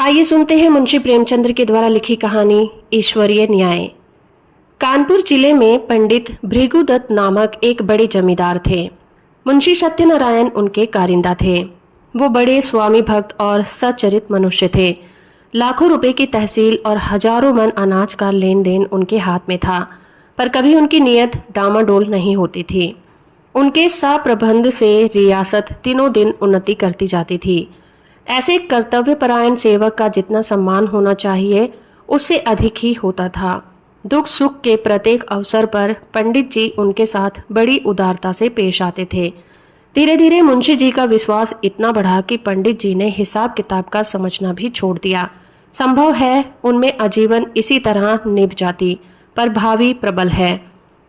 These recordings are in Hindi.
आइए सुनते हैं मुंशी प्रेमचंद्र के द्वारा लिखी कहानी ईश्वरीय न्याय। कानपुर जिले में पंडित भृगुदत्त नामक एक बड़े जमींदार थे। मुंशी सत्यनारायण उनके कारिंदा थे। वो बड़े स्वामी भक्त और सच्चरित मनुष्य थे। लाखों रुपए की तहसील और हजारों मन अनाज का लेन देन उनके हाथ में था, पर कभी उनकी नीयत डामाडोल नहीं होती थी। उनके सप्रबंध से रियासत दिनों दिन उन्नति करती जाती थी। ऐसे कर्तव्यपरायण सेवक का जितना सम्मान होना चाहिए उससे अधिक ही होता था। दुख सुख के प्रत्येक अवसर पर पंडित जी उनके साथ बड़ी उदारता से पेश आते थे। धीरे धीरे मुंशी जी का विश्वास इतना बढ़ा कि पंडित जी ने हिसाब किताब का समझना भी छोड़ दिया। संभव है उनमें आजीवन इसी तरह निभ जाती, पर भावी प्रबल है।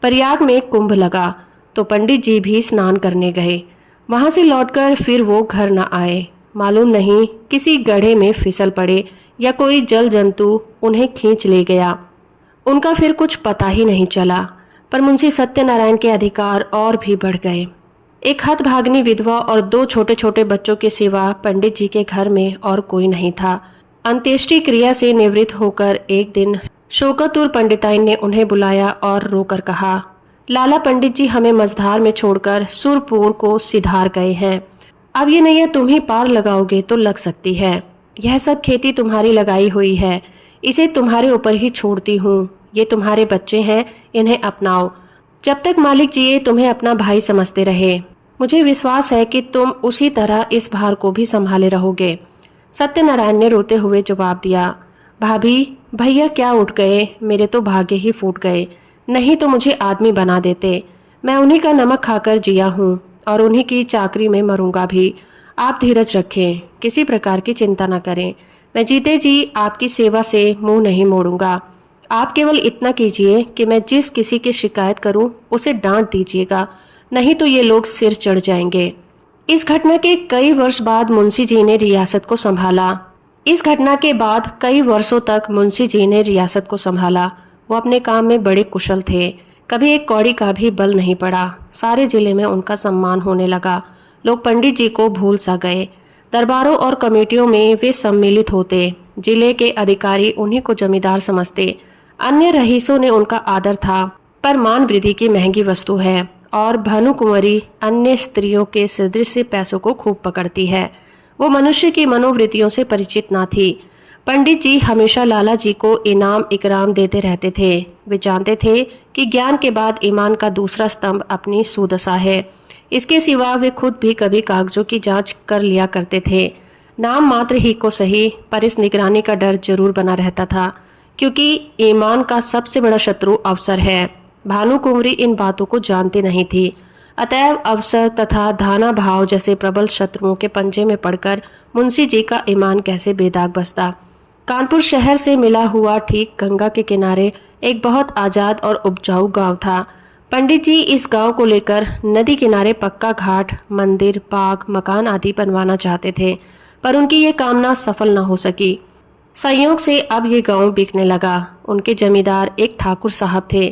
प्रयाग में कुंभ लगा तो पंडित जी भी स्नान करने गए। वहां से लौटकर फिर वो घर न आए। मालूम नहीं किसी गड्ढे में फिसल पड़े या कोई जल जंतु उन्हें खींच ले गया। उनका फिर कुछ पता ही नहीं चला। पर मुंशी सत्यनारायण के अधिकार और भी बढ़ गए। एक हतभागिनी विधवा और 2 छोटे छोटे बच्चों के सिवा पंडित जी के घर में और कोई नहीं था। अंत्येष्टि क्रिया से निवृत्त होकर एक दिन शोकतुर पंडिताइन ने उन्हें बुलाया और रोकर कहा, लाला पंडित जी हमें मझधार में छोड़कर सुरपुर को सिधार गए हैं। अब ये नैया तुम ही पार लगाओगे तो लग सकती है। यह सब खेती तुम्हारी लगाई हुई है, इसे तुम्हारे ऊपर ही छोड़ती हूँ। ये तुम्हारे बच्चे हैं, इन्हें अपनाओ। जब तक मालिक जिए तुम्हें अपना भाई समझते रहे। मुझे विश्वास है कि तुम उसी तरह इस भार को भी संभाले रहोगे। सत्यनारायण ने रोते हुए जवाब दिया, भाभी भैया क्या उठ गए, मेरे तो भाग्य ही फूट गए। नहीं तो मुझे आदमी बना देते। मैं उन्हीं का नमक खाकर जिया हूँ और उन्हीं की चाकरी में मरूंगा भी। आप धीरज रखें, किसी प्रकार की चिंता न करें। मैं जीते जी आपकी सेवा से मुंह नहीं मोड़ूंगा। आप केवल इतना कीजिए कि मैं जिस किसी की शिकायत करूं उसे डांट दीजिएगा, नहीं तो ये लोग सिर चढ़ जाएंगे। इस घटना के कई वर्ष बाद मुंशी जी ने रियासत को संभाला। वो अपने काम में बड़े कुशल थे। कभी एक कौड़ी का भी बल नहीं पड़ा। सारे जिले में उनका सम्मान होने लगा। लोग पंडित जी को भूल सा गए। दरबारों और कमेटियों में वे सम्मिलित होते। जिले के अधिकारी उन्हीं को जमींदार समझते। अन्य रईसों ने उनका आदर था, पर मान वृद्धि की महंगी वस्तु है और भानु कुंवरी अन्य स्त्रियों के सदृश से पैसों को खूब पकड़ती है। वो मनुष्य की मनोवृत्तियों से परिचित न थी। पंडित जी हमेशा लाला जी को इनाम इकराम देते रहते थे। वे जानते थे कि ज्ञान के बाद ईमान का दूसरा स्तंभ अपनी सुदशा है। इसके सिवा वे खुद भी कभी कागजों की जांच कर लिया करते थे। नाम मात्र ही को सही, पर इस निगरानी का डर जरूर बना रहता था, क्योंकि ईमान का सबसे बड़ा शत्रु अवसर है। भानु कुंवरी इन बातों को जानती नहीं थी। अतएव अवसर तथा धाना भाव जैसे प्रबल शत्रुओं के पंजे में पड़कर मुंशी जी का ईमान कैसे बेदाग बसता। कानपुर शहर से मिला हुआ ठीक गंगा के किनारे एक बहुत आजाद और उपजाऊ गांव था। पंडित जी इस गांव को लेकर नदी किनारे पक्का घाट, मंदिर, बाग, मकान आदि बनवाना चाहते थे, पर उनकी ये कामना सफल न हो सकी। संयोग से अब ये गांव बिकने लगा। उनके जमींदार एक ठाकुर साहब थे।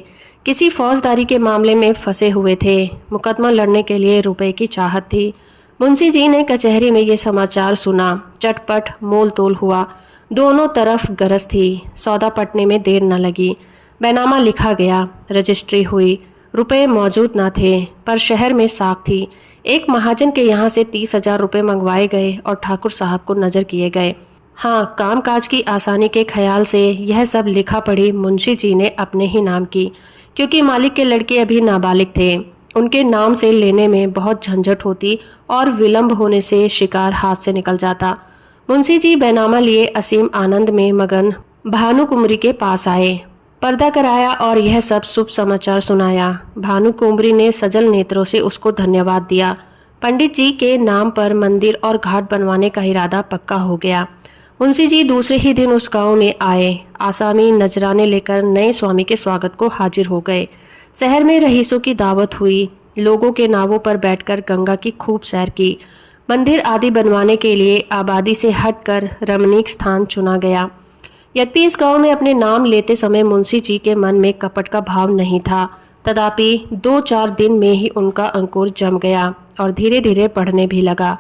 किसी फौजदारी के मामले में फंसे हुए थे। मुकदमा लड़ने के लिए रुपए की चाहत थी। मुंशी जी ने कचहरी में ये समाचार सुना। चटपट मोल तोल हुआ। दोनों तरफ गरज थी। सौदा पटने में देर न लगी। बैनामा लिखा गया, रजिस्ट्री हुई। रुपए मौजूद न थे, पर शहर में साख थी। एक महाजन के यहाँ से 30,000 रुपये मंगवाए गए और ठाकुर साहब को नजर किए गए। हाँ, कामकाज की आसानी के ख्याल से यह सब लिखा पढ़ी मुंशी जी ने अपने ही नाम की, क्योंकि मालिक के लड़के अभी नाबालिग थे। उनके नाम से लेने में बहुत झंझट होती और विलंब होने से शिकार हाथ से निकल जाता। मुंशी जी बैनामा लिए असीम आनंद में मगन भानु कुंवरी के पास आए। पर्दा कराया और यह सब शुभ समाचार सुनाया। भानु कुंवरी ने सजल नेत्रों से उसको धन्यवाद दिया। पंडित जी के नाम पर मंदिर और घाट बनवाने का इरादा पक्का हो गया। मुंशी जी दूसरे ही दिन उस गांव में आए। आसामी नजराने लेकर नए स्वामी के स्वागत को हाजिर हो गए। शहर में रईसों की दावत हुई। लोगों के नावों पर बैठकर गंगा की खूब सैर की। मंदिर आदि बनवाने के लिए आबादी से हटकर रमणीक स्थान चुना गया। यद्यपि इस गांव में अपने नाम लेते समय मुंशी जी के मन में कपट का भाव नहीं था, तथापि 2-4 दिन में ही उनका अंकुर जम गया और धीरे धीरे बढ़ने भी लगा।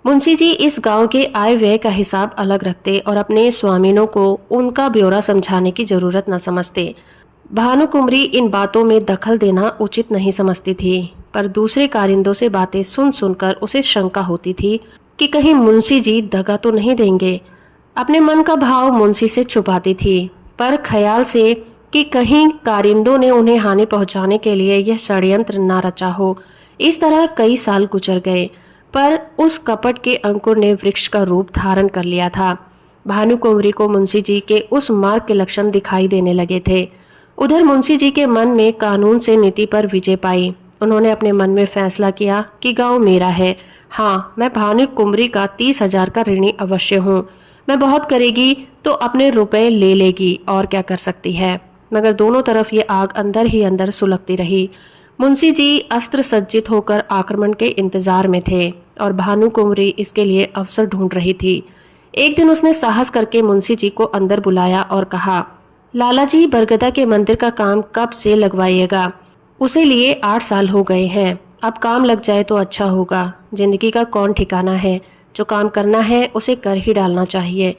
मुंशी जी इस गांव के आय व्यय का हिसाब अलग रखते और अपने स्वामिनों को उनका ब्यौरा समझाने की जरूरत न समझते। भानुकुमरी इन बातों में दखल देना उचित नहीं समझती थी, पर दूसरे कारिंदों से बातें सुन सुनकर उसे शंका होती थी कि कहीं मुंशी जी दगा तो नहीं देंगे। अपने मन का भाव मुंशी से छुपाती थी, पर ख्याल से कि कहीं कारिंदों ने उन्हें हानि पहुंचाने के लिए यह षड्यंत्र न रचा हो। इस तरह कई साल गुजर गए, पर उस कपट के अंकुर ने वृक्ष का रूप धारण कर लिया था। भानुकुंवरी को मुंशी जी के उस मार्ग के लक्षण दिखाई देने लगे थे। उधर मुंशी जी के मन में कानून से नीति पर विजय पाई। उन्होंने अपने मन में फैसला किया कि गांव मेरा है। हाँ, मैं भानुकुंवरी का 30,000 का ऋणी अवश्य हूँ। मैं बहुत करेगी तो अपने रुपए ले लेगी, और क्या कर सकती है। मगर दोनों तरफ ये आग अंदर ही अंदर सुलगती रही। मुंशी जी अस्त्र सज्जित होकर आक्रमण के इंतजार में थे और भानुकुंवरी इसके लिए अवसर ढूंढ रही थी। एक दिन उसने साहस करके मुंशी जी को अंदर बुलाया और कहा, लाला जी, बरगदा के मंदिर का काम कब से लगवाइएगा? उसे लिए 8 साल हो गए हैं। अब काम लग जाए तो अच्छा होगा। जिंदगी का कौन ठिकाना है, जो काम करना है उसे कर ही डालना चाहिए।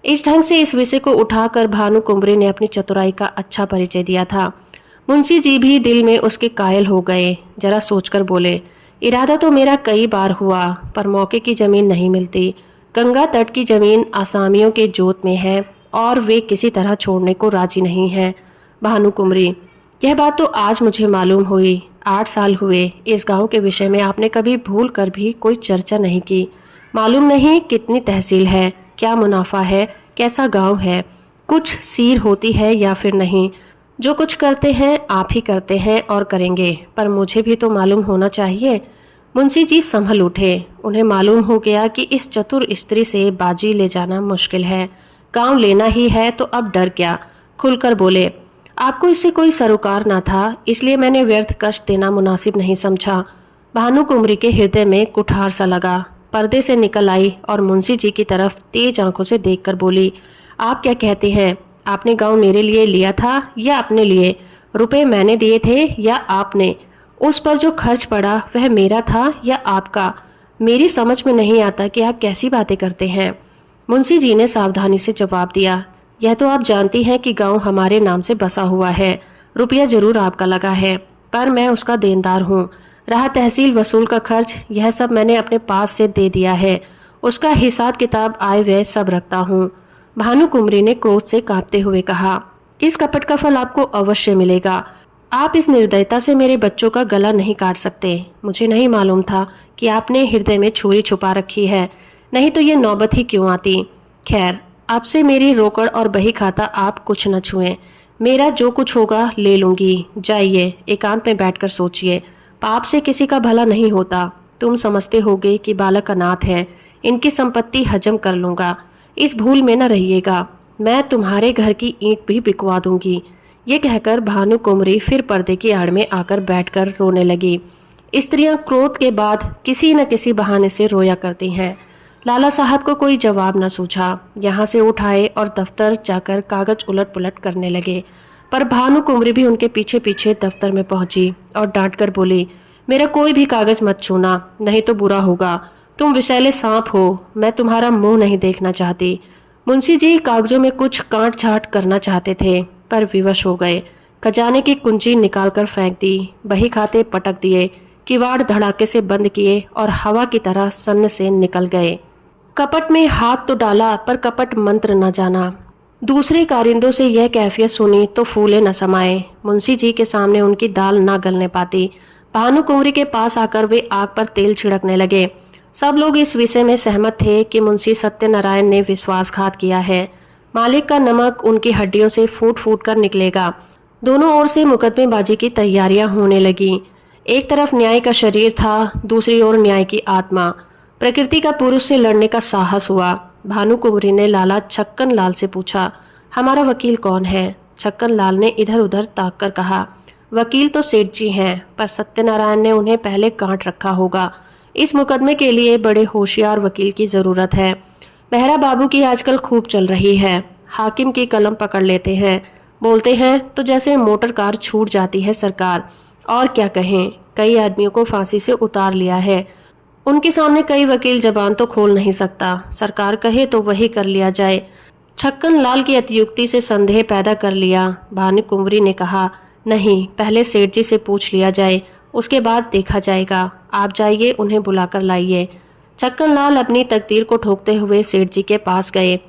इस ढंग से इस विषय को उठाकर भानुकुंवरी ने अपनी चतुराई का अच्छा परिचय दिया था। मुंशी जी भी दिल में उसके कायल हो गए। जरा सोचकर बोले, इरादा तो मेरा कई बार हुआ, पर मौके की जमीन नहीं मिलती। गंगा तट की जमीन आसामियों के जोत में है और वे किसी तरह छोड़ने को राजी नहीं है। भानुकुंवरी, यह बात तो आज मुझे मालूम हुई। 8 साल हुए इस गांव के विषय में आपने कभी भूल कर भी कोई चर्चा नहीं की। मालूम नहीं कितनी तहसील है, क्या मुनाफा है, कैसा गांव है, कुछ सीर होती है या फिर नहीं। जो कुछ करते हैं आप ही करते हैं और करेंगे, पर मुझे भी तो मालूम होना चाहिए। मुंशी जी संभल उठे। उन्हें मालूम हो गया कि इस चतुर स्त्री से बाजी ले जाना मुश्किल है। गांव लेना ही है तो अब डर क्या। खुलकर बोले, आपको इससे कोई सरोकार ना था, इसलिए मैंने व्यर्थ कष्ट देना मुनासिब नहीं समझा। भानुकुंवरी के हृदय में कुठार सा लगा। पर्दे से निकल आई और मुंशी जी की तरफ तेज आंखों से देखकर बोली, आप क्या कहते हैं? आपने गांव मेरे लिए लिया था या अपने लिए? रुपए मैंने दिए थे या आपने? उस पर जो खर्च पड़ा वह मेरा था या आपका? मेरी समझ में नहीं आता कि आप कैसी बातें करते हैं। मुंशी जी ने सावधानी से जवाब दिया, यह तो आप जानती हैं कि गांव हमारे नाम से बसा हुआ है। रुपया जरूर आपका लगा है, पर मैं उसका देनदार हूँ। रहा तहसील वसूल का खर्च, यह सब मैंने अपने पास से दे दिया है। उसका हिसाब किताब आय व्यय सब रखता हूँ। भानुकुंवरी ने क्रोध से कांपते हुए कहा, इस कपट का फल आपको अवश्य मिलेगा। आप इस निर्दयता से मेरे बच्चों का गला नहीं काट सकते। मुझे नहीं मालूम था कि आपने हृदय में छुरी छुपा रखी है, नहीं तो ये नौबत ही क्यों आती। खैर, आपसे मेरी रोकड़ और बही खाता आप कुछ न छुएं। मेरा जो कुछ होगा ले लूंगी। जाइए, एकांत में बैठकर सोचिए। पाप से किसी का भला नहीं होता। तुम समझते होगे कि बालक अनाथ है, इनकी संपत्ति हजम कर लूंगा। इस भूल में न रहिएगा। मैं तुम्हारे घर की ईंट भी बिकवा दूंगी। ये कहकर भानुकुंवरी फिर पर्दे की आड़ में आकर बैठकर रोने लगी। स्त्रियां क्रोध के बाद किसी न किसी बहाने से रोया करती हैं। लाला साहब को कोई जवाब न सूझा। यहाँ से उठाए और दफ्तर जाकर कागज उलट पुलट करने लगे, पर भानुकुंवरी भी उनके पीछे पीछे दफ्तर में पहुंची और डांट कर बोली, मेरा कोई भी कागज मत छूना, नहीं तो बुरा होगा। तुम विषैले सांप हो, मैं तुम्हारा मुंह नहीं देखना चाहती। मुंशी जी कागजों में कुछ काट छाट करना चाहते थे, पर विवश हो गए। खजाने की कुंजी निकालकर फेंक दी, बही खाते पटक दिए, किवाड़ धड़ाके से बंद किए और हवा की तरह सन्न से निकल गए। कपट में हाथ तो डाला, पर कपट मंत्र न जाना। दूसरे कारिंदों से यह कैफियत सुनी तो फूले न समाये। मुंशी जी के सामने उनकी दाल न गलने पाती। भानुकुंवरी के पास आकर वे आग पर तेल छिड़कने लगे। सब लोग इस विषय में सहमत थे कि मुंशी सत्यनारायण ने विश्वासघात किया है। मालिक का नमक उनकी हड्डियों से फूट फूट कर निकलेगा। दोनों ओर से मुकदमेबाजी की तैयारियां होने लगी। एक तरफ न्याय का शरीर था, दूसरी ओर न्याय की आत्मा। प्रकृति का पुरुष से लड़ने का साहस हुआ। भानुकुंवरी ने लाला छक्कन लाल से पूछा, हमारा वकील कौन है? छक्कन लाल ने इधर उधर ताक कर कहा, वकील तो सेठ जी हैं, पर सत्यनारायण ने उन्हें पहले गांठ रखा होगा। इस मुकदमे के लिए बड़े होशियार वकील की जरूरत है। मेहरा बाबू की आजकल खूब चल रही है। हाकिम की कलम पकड़ लेते हैं, बोलते हैं तो जैसे मोटर कार छूट जाती है सरकार। और क्या कहें, कई आदमियों को फांसी से उतार लिया है। उनके सामने कई वकील जबान तो खोल नहीं सकता, सरकार कहे तो वही कर लिया जाए। छक्कन लाल की अतियुक्ति से संदेह पैदा कर लिया। भानुकुंवरी ने कहा, नहीं, पहले सेठ जी से पूछ लिया जाए, उसके बाद देखा जाएगा। आप जाइए, उन्हें बुलाकर लाइए। छक्कन लाल अपनी तकदीर को ठोकते हुए सेठ जी के पास गए।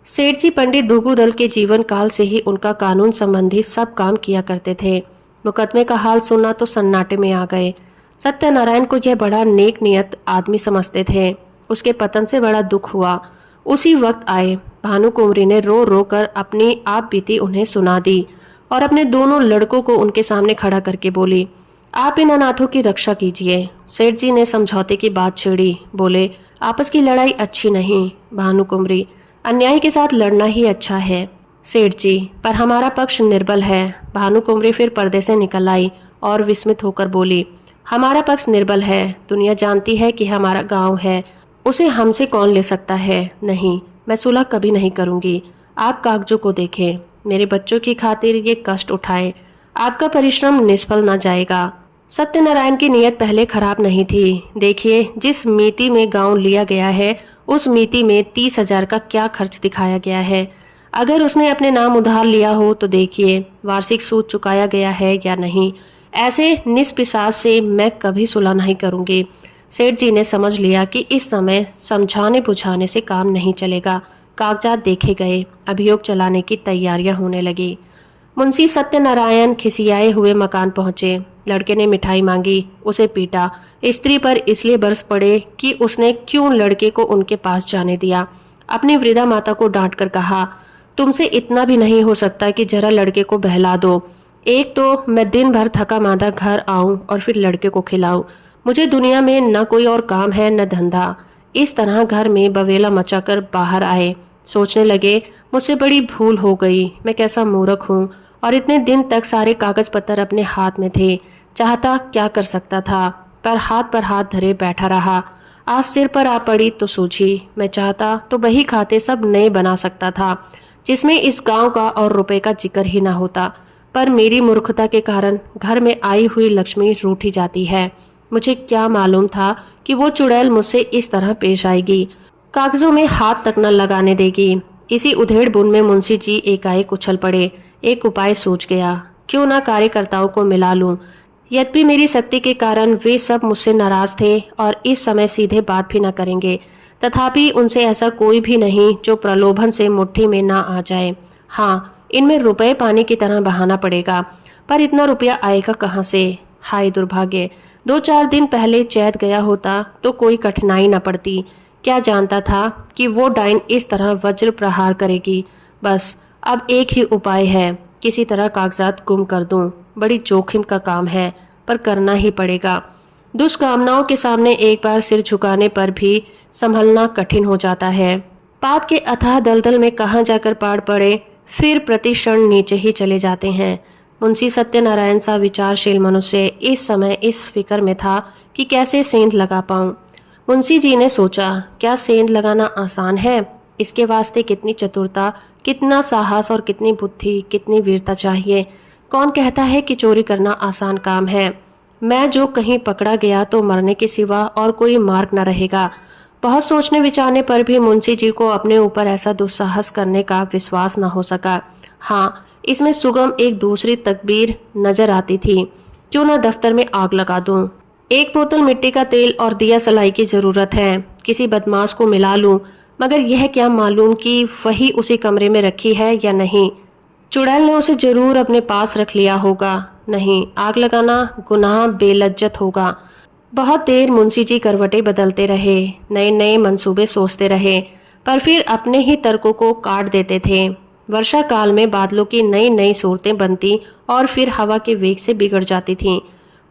सेठ जी पंडित भृगुदल के जीवन काल से ही उनका कानून संबंधी सब काम किया करते थे। मुकदमे का हाल सुना तो सन्नाटे में आ गए। सत्यनारायण को यह बड़ा नेक नियत आदमी समझते थे। उसके पतन से बड़ा दुख हुआ। उसी वक्त आए। भानुकुंवरी ने रो रो कर अपनी आप बीती उन्हें सुना दी और अपने दोनों लड़कों को उनके सामने खड़ा करके बोली, आप इन अनाथों की रक्षा कीजिए। सेठ जी ने समझौते की बात छेड़ी। बोले, आपस की लड़ाई अच्छी नहीं भानुकुंवरी, अन्याय के साथ लड़ना ही अच्छा है। सेठ जी, पर हमारा पक्ष निर्बल है। भानुकुंवरी फिर पर्दे से निकल आई और विस्मित होकर बोली, हमारा पक्ष निर्बल है। दुनिया जानती है कि हमारा गांव है, उसे हमसे कौन ले सकता है। नहीं, मैं सुलह कभी नहीं करूंगी। आप कागजों को देखें, मेरे बच्चों की खातिर ये कष्ट उठाएं। आपका परिश्रम निष्फल न जाएगा। सत्यनारायण की नीयत पहले खराब नहीं थी। देखिए, जिस मिति में गांव लिया गया है, उस मिति में 30,000 का क्या खर्च दिखाया गया है। अगर उसने अपने नाम उधार लिया हो तो देखिए वार्षिक सूद चुकाया गया है या नहीं। ऐसे निष्पिशाच से मैं कभी सुलह नहीं करूंगी। सेठ जी ने समझ लिया कि इस समय समझाने बुझाने से काम नहीं चलेगा। कागजात देखे गए, अभियोग चलाने की तैयारियां होने लगी। मुंशी सत्यनारायण खिसियाए हुए मकान पहुंचे। लड़के ने मिठाई मांगी, उसे पीटा। स्त्री पर इसलिए बरस पड़े कि उसने क्यों लड़के को उनके पास जाने दिया। अपनी वृद्धा माता को डांट कर कहा, तुमसे इतना भी नहीं हो सकता कि जरा लड़के को बहला दो। एक तो मैं दिन भर थका मांदा घर आऊं और फिर लड़के को खिलाऊं। मुझे दुनिया में न कोई और काम है न धंधा। इस तरह घर में बवेला मचाकर बाहर आए। सोचने लगे, मुझसे बड़ी भूल हो गई। मैं कैसा मूर्ख हूँ। और इतने दिन तक सारे कागज पत्तर अपने हाथ में थे। चाहता क्या कर सकता था, पर हाथ धरे बैठा रहा। आज सिर पर आ पड़ी तो सूझी। मैं चाहता तो बही खाते सब नए बना सकता था, जिसमें इस गांव का और रुपए का जिक्र ही ना होता। पर मेरी मूर्खता के कारण घर में आई हुई लक्ष्मी रूठी जाती है। मुझे क्या मालूम था कि वो चुड़ैल मुझसे इस तरह पेश आएगी, कागजों में हाथ तक न लगाने देगी। इसी उधेड़ बुन में मुंशी जी एकाएक उछल पड़े। एक उपाय सूझ गया, क्यों ना कार्यकर्ताओं को मिला लूं। यद्यपि मेरी शक्ति के कारण वे सब मुझसे नाराज थे और इस समय सीधे बात भी न करेंगे, तथापि उनसे ऐसा कोई भी नहीं जो प्रलोभन से मुट्ठी में ना आ जाए। हाँ, इनमें रुपए पानी की तरह बहाना पड़ेगा, पर इतना रुपया आएगा कहाँ से। हाय दुर्भाग्य, 2-4 दिन पहले चैत गया होता तो कोई कठिनाई न पड़ती। क्या जानता था कि वो डाइन इस तरह वज्र प्रहार करेगी। बस अब एक ही उपाय है, किसी तरह कागजात गुम कर दूं। बड़ी जोखिम का काम है, पर करना ही पड़ेगा। दुष्कामनाओं के सामने एक बार सिर झुकाने पर भी संभलना कठिन हो जाता है। पाप के अथाह दलदल में कहाँ जाकर पार पड़े, फिर प्रतिक्षण नीचे ही चले जाते हैं। मुंशी सत्यनारायण सा विचारशील मनुष्य इस समय इस फिक्र में था कि कैसे सेंध लगा पाऊं। मुंशी जी ने सोचा, क्या सेंध लगाना आसान है? इसके वास्ते कितनी चतुरता, कितना साहस और कितनी बुद्धि, कितनी वीरता चाहिए। कौन कहता है कि चोरी करना आसान काम है? मैं जो कहीं पकड़ा गया तो मरने के सिवा और कोई मार्ग न रहेगा। बहुत सोचने विचारने पर भी मुंशी जी को अपने ऊपर ऐसा दुस्साहस करने का विश्वास न हो सका। हाँ, इसमें सुगम एक दूसरी तकबीर नजर आती थी। क्यों न दफ्तर में आग लगा दूं। एक बोतल मिट्टी का तेल और दिया सलाई की जरूरत है। किसी बदमाश को मिला लूं, मगर यह क्या मालूम कि वही उसी कमरे में रखी है या नहीं। चुड़ैल ने उसे जरूर अपने पास रख लिया होगा। नहीं, आग लगाना गुनाह बेलज्जत होगा। बहुत देर मुंशी जी करवटें बदलते रहे, नए नए मंसूबे सोचते रहे, पर फिर अपने ही तर्कों को काट देते थे। वर्षा काल में बादलों की नई नई सूरतें बनती और फिर हवा के वेग से बिगड़ जाती थीं।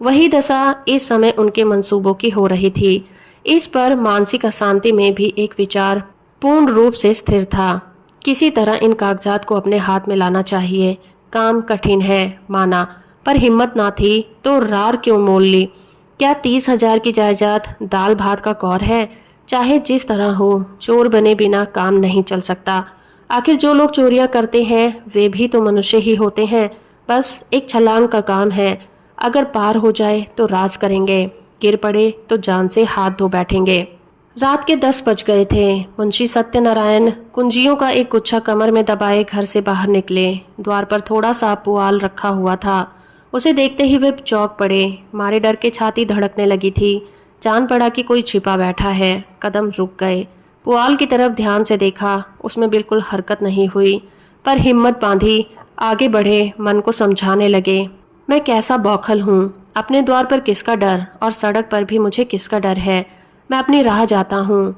वही दशा इस समय उनके मंसूबों की हो रही थी। इस पर मानसिक अशांति में भी एक विचार पूर्ण रूप से स्थिर था। किसी तरह इन कागजात को अपने हाथ में लाना चाहिए। काम कठिन है माना, पर हिम्मत ना थी तो रार क्यों मोल ली। क्या 30,000 की जायदाद दाल भात का कौर है? चाहे जिस तरह हो, चोर बने बिना काम नहीं चल सकता। आखिर जो लोग चोरियां करते हैं वे भी तो मनुष्य ही होते हैं। बस एक छलांग का काम है, अगर पार हो जाए तो राज करेंगे। गिर पड़े तो जान से हाथ धो बैठेंगे। रात के 10 बज गए थे। मुंशी सत्यनारायण कुंजियों का एक गुच्छा कमर में दबाए घर से बाहर निकले। द्वार पर थोड़ा सा पुआल रखा हुआ था। उसे देखते ही वे चौंक पड़े। मारे डर के छाती धड़कने लगी थी। जान पड़ा कि कोई छिपा बैठा है। कदम रुक गए। पुआल की तरफ ध्यान से देखा, उसमें बिल्कुल हरकत नहीं हुई, पर हिम्मत बांधी आगे बढ़े, मन को समझाने लगे। मैं कैसा बौखल हूँ, अपने द्वार पर किसका डर और सड़क पर भी मुझे किसका डर है। मैं अपनी राह जाता हूँ,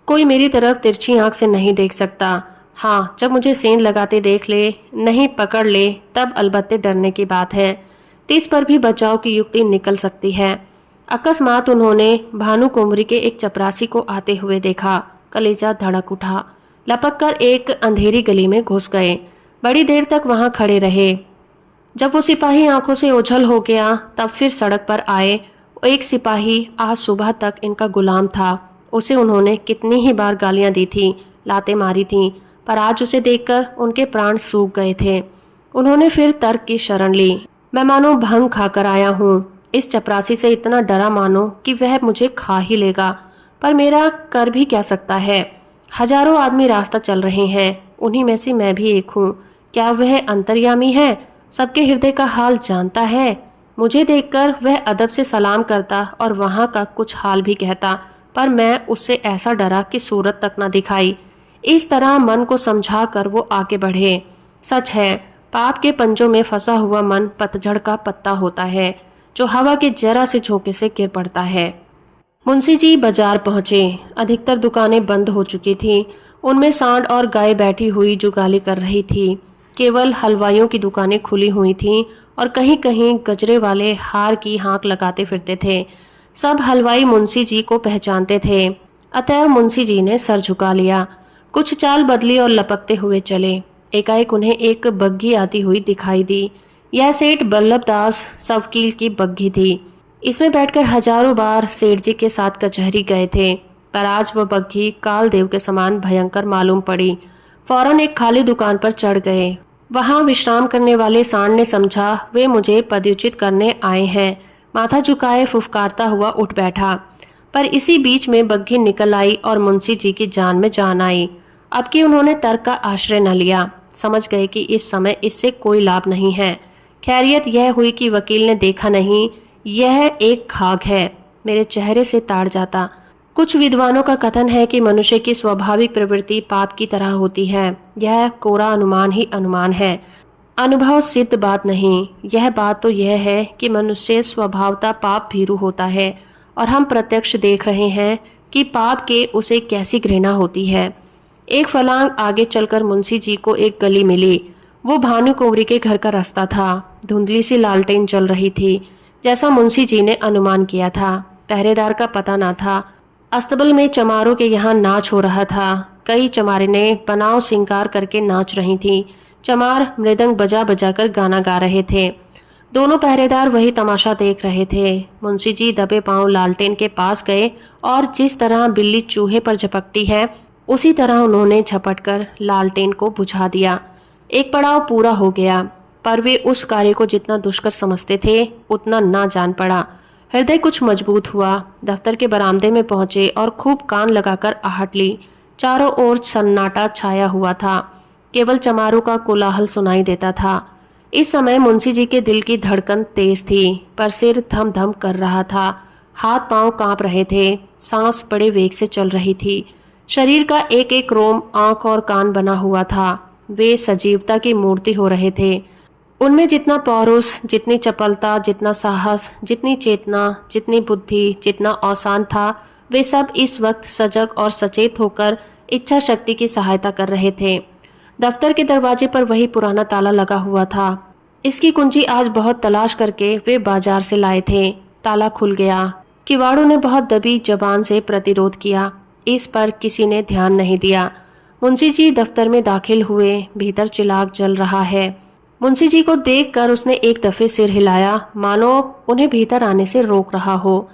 कोई मेरी तरफ तिरछी आंख से नहीं देख सकता। हाँ, जब मुझे सेंध लगाते देख ले, नहीं पकड़ ले, तब अलबत्ते डरने की बात है। 30 पर भी बचाव की युक्ति निकल सकती है। अकस्मात उन्होंने भानु कुंवरी के एक चपरासी को आते हुए देखा। कलेजा धड़क उठा। लपक कर एक अंधेरी गली में घुस गए। बड़ी देर तक वहां खड़े रहे। जब वो सिपाही आंखों से ओझल हो गया, तब फिर सड़क पर आए। एक सिपाही आज सुबह तक इनका गुलाम था। उसे उन्होंने कितनी ही बार गालियां दी थी, लातें मारी थीं, पर आज उसे देखकर उनके प्राण सूख गए थे। उन्होंने फिर तर्क की शरण ली। मैं मानो भंग खाकर आया हूँ। इस चपरासी से इतना डरा मानो कि वह मुझे खा ही लेगा, पर मेरा कर भी क्या सकता है। हजारों आदमी रास्ता चल रहे हैं, उन्हीं में से मैं भी एक हूँ। क्या वह अंतर्यामी है, सबके हृदय का हाल जानता है। मुझे देखकर वह अदब से सलाम करता और वहाँ का कुछ हाल भी कहता, पर मैं उससे ऐसा डरा कि सूरत तक न दिखाई। इस तरह मन को समझा कर वो आगे बढ़े। सच है, पाप के पंजों में फंसा हुआ मन पतझड़ का पत्ता होता है, जो हवा के जरा से झोंके से गिर पड़ता है। मुंशी जी बाजार पहुंचे। अधिकतर दुकानें बंद हो चुकी थीं। उनमें सांड और गाय बैठी हुई जुगाली कर रही थी। केवल हलवाइयों की दुकानें खुली हुई थीं और कहीं कहीं गजरे वाले हार की हाँक लगाते फिरते थे। सब हलवाई मुंशी जी को पहचानते थे, अतएव मुंशी जी ने सर झुका लिया। कुछ चाल बदली और लपकते हुए चले। एकाएक उन्हें एक बग्घी आती हुई दिखाई दी। यह सेठ बल्लभदास सवकील की बग्घी थी। इसमें बैठकर हजारों बार सेठ जी के साथ कचहरी गए थे, पर आज वह बग्घी कालदेव के समान भयंकर मालूम पड़ी। फौरन एक खाली दुकान पर चढ़ गए। वहां विश्राम करने वाले सांड ने समझा वे मुझे पदच्युत करने आए हैं। माथा झुकाए फुफकारता हुआ उठ बैठा, पर इसी बीच में बग्घी निकल आई और मुंशी जी की जान में जान आई। अब कि उन्होंने तर्क का आश्रय न लिया, समझ गए कि इस समय इससे कोई लाभ नहीं है। खैरियत यह हुई कि वकील ने देखा नहीं, यह एक खाक है। मेरे चेहरे से ताड़ जाता। कुछ विद्वानों का कथन है कि मनुष्य की स्वाभाविक प्रवृत्ति पाप की तरह होती है। यह कोरा अनुमान ही अनुमान है, अनुभव सिद्ध बात नहीं। यह बात तो यह है कि मनुष्य स्वभावतः पाप भीरू होता है, और हम प्रत्यक्ष देख रहे हैं कि पाप के उसे कैसी घृणा होती है। एक फलांग आगे चलकर मुंशी जी को एक गली मिली। वो भानु कुंवरी के घर का रास्ता था। धुंधली सी लालटेन जल रही थी, जैसा मुंशी जी ने अनुमान किया था। पहरेदार का पता न था। अस्तबल में चमारों के यहाँ नाच हो रहा था। कई चमारिनें बनाव सिंगार करके नाच रही थीं। चमार मृदंग बजा बजा कर गाना गा रहे थे। दोनों पहरेदार वही तमाशा देख रहे थे। मुंशी जी दबे पांव लालटेन के पास गए और जिस तरह बिल्ली चूहे पर झपकती है, उसी तरह उन्होंने झपटकर लालटेन को बुझा दिया। एक पड़ाव पूरा हो गया, पर वे उस कार्य को जितना दुष्कर समझते थे उतना ना जान पड़ा। हृदय कुछ मजबूत हुआ। दफ्तर के बरामदे में पहुंचे और खूब कान लगाकर आहट ली। चारों ओर सन्नाटा छाया हुआ था। केवल चमारों का कोलाहल सुनाई देता था। इस समय मुंशी जी के दिल की धड़कन तेज थी, पर सिर धम धम कर रहा था। हाथ पांव कांप रहे थे। सांस बड़े वेग से चल रही थी। शरीर का एक एक रोम आंख और कान बना हुआ था। वे सजीवता की मूर्ति हो रहे थे। उनमें जितना पौरुष, जितनी चपलता, जितना साहस, जितनी चेतना, जितनी बुद्धि, जितना औसान था, वे सब इस वक्त सजग और सचेत होकर इच्छा शक्ति की सहायता कर रहे थे। दफ्तर के दरवाजे पर वही पुराना ताला लगा हुआ था। इसकी कुंजी आज बहुत तलाश करके वे बाजार से लाए थे। ताला खुल गया। किवाड़ों ने बहुत दबी जबान से प्रतिरोध किया। इस पर किसी ने ध्यान नहीं दिया। मुंशी जी दफ्तर में दाखिल हुए। भीतर चिराग जल रहा है। मुंशी जी को देखकर उसने एक दफे सिर हिलाया, मानो उन्हें भीतर आने से रोक रहा हो।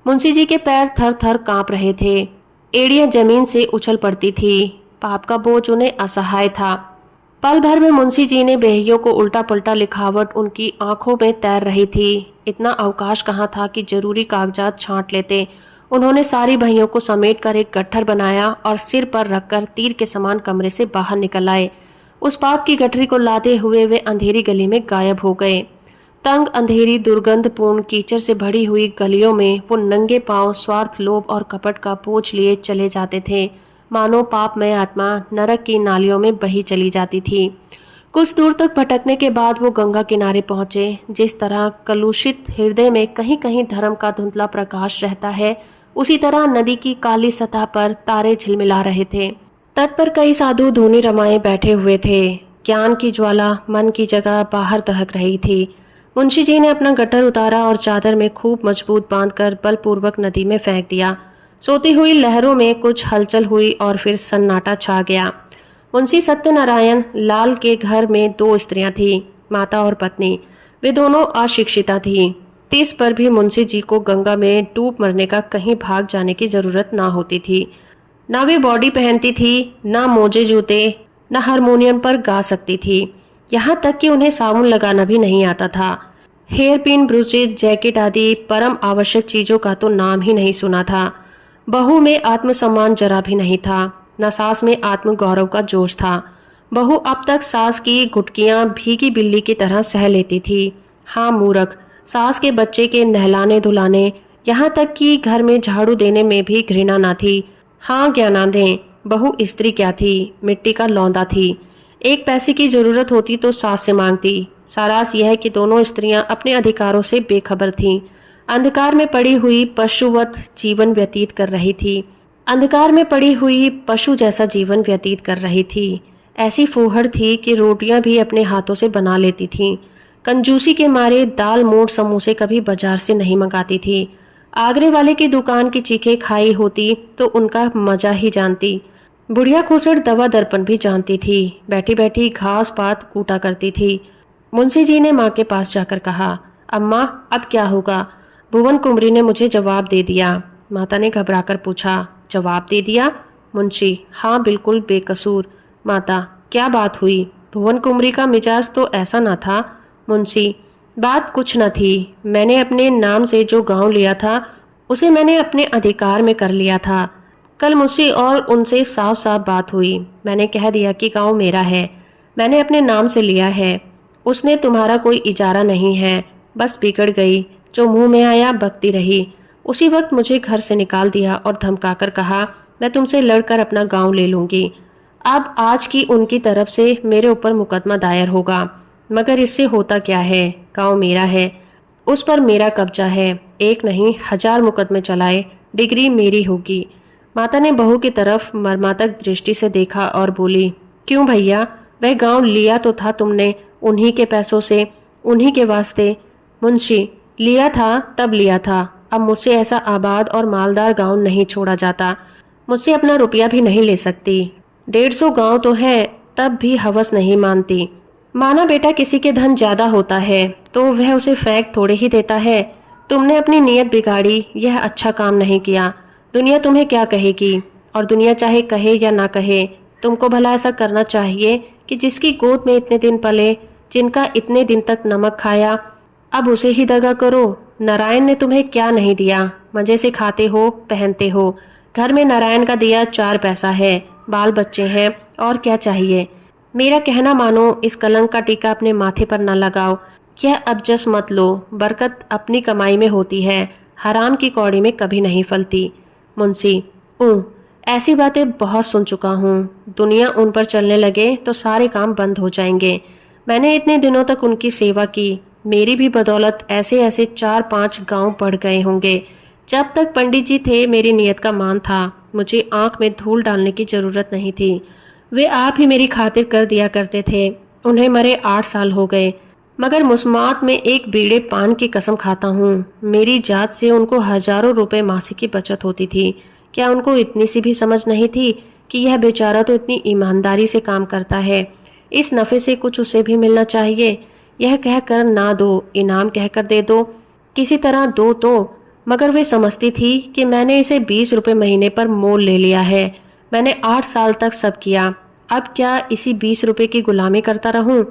मुंशी जी के पैर थर थर कांप रहे थे। एड़ियां जमीन से उछल पड़ती थी। पाप का बोझ उन्हें असहाय था। पल भर में मुंशी जी ने बहियों को उल्टा पुल्टा लिखावट उनकी आंखों में तैर रही थी। इतना अवकाश कहाँ था कि जरूरी कागजात छांट लेते। उन्होंने सारी बहियों को समेट कर एक गट्ठर बनाया और सिर पर रखकर तीर के समान कमरे से बाहर निकल आए। उस पाप की गठरी को लादे हुए वे अंधेरी गली में गायब हो गए। तंग अंधेरी दुर्गंधपूर्ण कीचड़ से भरी हुई गलियों में वो नंगे पांव स्वार्थ, लोभ और कपट का बोझ लिए चले जाते थे। मानो पापमय आत्मा नरक की नालियों में बही चली जाती थी। कुछ दूर तक भटकने के बाद वो गंगा किनारे पहुंचे। जिस तरह कलुषित हृदय में कहीं कहीं धर्म का धुंधला प्रकाश रहता है, उसी तरह नदी की काली सतह पर तारे झिलमिला रहे थे। तट पर कई साधु धूनी रमाए बैठे हुए थे। ज्ञान की ज्वाला मन की जगह बाहर दहक रही थी। मुंशी जी ने अपना गट्ठर उतारा और चादर में खूब मजबूत बांधकर बलपूर्वक नदी में फेंक दिया। सोती हुई लहरों में कुछ हलचल हुई और फिर सन्नाटा छा गया। मुंशी सत्यनारायण लाल के घर में 2 स्त्रियां थीं, माता और पत्नी। वे दोनों अशिक्षिता थीं। तीस पर भी मुंशी जी को गंगा में डूब मरने का कहीं भाग जाने की जरूरत ना होती थी। ना वे बॉडी पहनती थी, ना मोजे जूते, ना हारमोनियम पर गा सकती थी। यहाँ तक कि उन्हें साबुन लगाना भी नहीं आता था। हेयर पिन, ब्रूचेज, जैकेट आदि परम आवश्यक चीजों का तो नाम ही नहीं सुना था। बहू में आत्मसम्मान जरा भी नहीं था, न सास में आत्मगौरव का जोश था। बहू अब तक सास की घुटकियां भीगी बिल्ली की तरह सह लेती थी। हाँ मूर्ख, सास के बच्चे के नहलाने धुलाने, यहाँ तक कि घर में झाड़ू देने में भी घृणा न थी। हाँ ज्ञानांधे, बहू स्त्री क्या थी, मिट्टी का लौंदा थी। एक पैसे की जरूरत होती तो सास से मांगती। सारांश यह है कि दोनों स्त्रियां अपने अधिकारों से बेखबर थीं। अंधकार में पड़ी हुई पशुवत जीवन व्यतीत कर रही थी। अंधकार में पड़ी हुई पशु जैसा जीवन व्यतीत कर रही थी। ऐसी फूहड़ थी कि रोटियां भी अपने हाथों से बना लेती थीं। कंजूसी के मारे दाल, मोट, समोसे कभी बाजार से नहीं मंगाती थी। आगरे वाले की दुकान की चीखें खाई होती तो उनका मजा ही जानती। बुढ़िया खुसड़ दवा दर्पण भी जानती थी। बैठी बैठी घास पात कूटा करती थी। मुंशी जी ने माँ के पास जाकर कहा, अम्मा अब क्या होगा? भुवन कुंवरी ने मुझे जवाब दे दिया। माता ने घबराकर पूछा, जवाब दे दिया? मुंशी, हाँ बिल्कुल बेकसूर। माता, क्या बात हुई? भुवन कुंवरी का मिजाज तो ऐसा न था। मुंशी, बात कुछ न थी। मैंने अपने नाम से जो गांव लिया था उसे मैंने अपने अधिकार में कर लिया था। कल मुझसे और उनसे साफ साफ बात हुई। मैंने कह दिया कि गांव मेरा है, मैंने अपने नाम से लिया है। उसने तुम्हारा कोई इजारा नहीं है। बस बिगड़ गई, जो मुंह में आया बकती रही। उसी वक्त मुझे घर से निकाल दिया और धमकाकर कहा, मैं तुमसे लड़कर अपना गांव ले लूंगी। अब आज की उनकी तरफ से मेरे ऊपर मुकदमा दायर होगा। मगर इससे होता क्या है? गांव मेरा है, उस पर मेरा कब्जा है। एक नहीं 1000 मुकदमे चलाए, डिग्री मेरी होगी। माता ने बहू की तरफ मर्मातक दृष्टि से देखा और बोली, क्यों भैया, वह गांव लिया तो था तुमने, उन्हीं के पैसों से, उन्हीं के वास्ते। मुंशी, लिया था तब लिया था। अब मुझसे ऐसा आबाद और मालदार गांव नहीं छोड़ा जाता। मुझसे अपना रुपया भी नहीं ले सकती। 150 गांव तो है, तब भी हवस नहीं मानती। माना बेटा किसी के धन ज्यादा होता है तो वह उसे फेंक थोड़े ही देता है। तुमने अपनी नीयत बिगाड़ी, यह अच्छा काम नहीं किया। दुनिया तुम्हें क्या कहेगी? और दुनिया चाहे कहे या ना कहे, तुमको भला ऐसा करना चाहिए कि जिसकी गोद में इतने दिन पले, जिनका इतने दिन तक नमक खाया, अब उसे ही दगा करो। नारायण ने तुम्हें क्या नहीं दिया? मजे से खाते हो, पहनते हो। घर में नारायण का दिया 4 पैसा है, बाल बच्चे हैं, और क्या चाहिए? मेरा कहना मानो, इस कलंक का टीका अपने माथे पर न लगाओ। यह अबजस मत लो। बरकत अपनी कमाई में होती है, हराम की कौड़ी में कभी नहीं फलती। मुंशी, ऐसी बातें बहुत सुन चुका हूँ। दुनिया उन पर चलने लगे तो सारे काम बंद हो जाएंगे। मैंने इतने दिनों तक उनकी सेवा की, मेरी भी बदौलत ऐसे ऐसे 4-5 गांव बढ़ गए होंगे। जब तक पंडित जी थे मेरी नीयत का मान था। मुझे आंख में धूल डालने की जरूरत नहीं थी। वे आप ही मेरी खातिर कर दिया करते थे। उन्हें मरे 8 साल हो गए, मगर मुस्मात में एक बीड़े पान की कसम खाता हूँ। मेरी जात से उनको हजारों रुपए मासिक की बचत होती थी। क्या उनको इतनी सी भी समझ नहीं थी कि यह बेचारा तो इतनी ईमानदारी से काम करता है, इस नफ़े से कुछ उसे भी मिलना चाहिए। यह कहकर ना दो, इनाम कहकर दे दो, किसी तरह दो तो। मगर वे समझती थी कि मैंने इसे 20 रुपए महीने पर मोल ले लिया है। मैंने 8 साल तक सब किया, अब क्या इसी 20 रुपए की गुलामी करता रहूं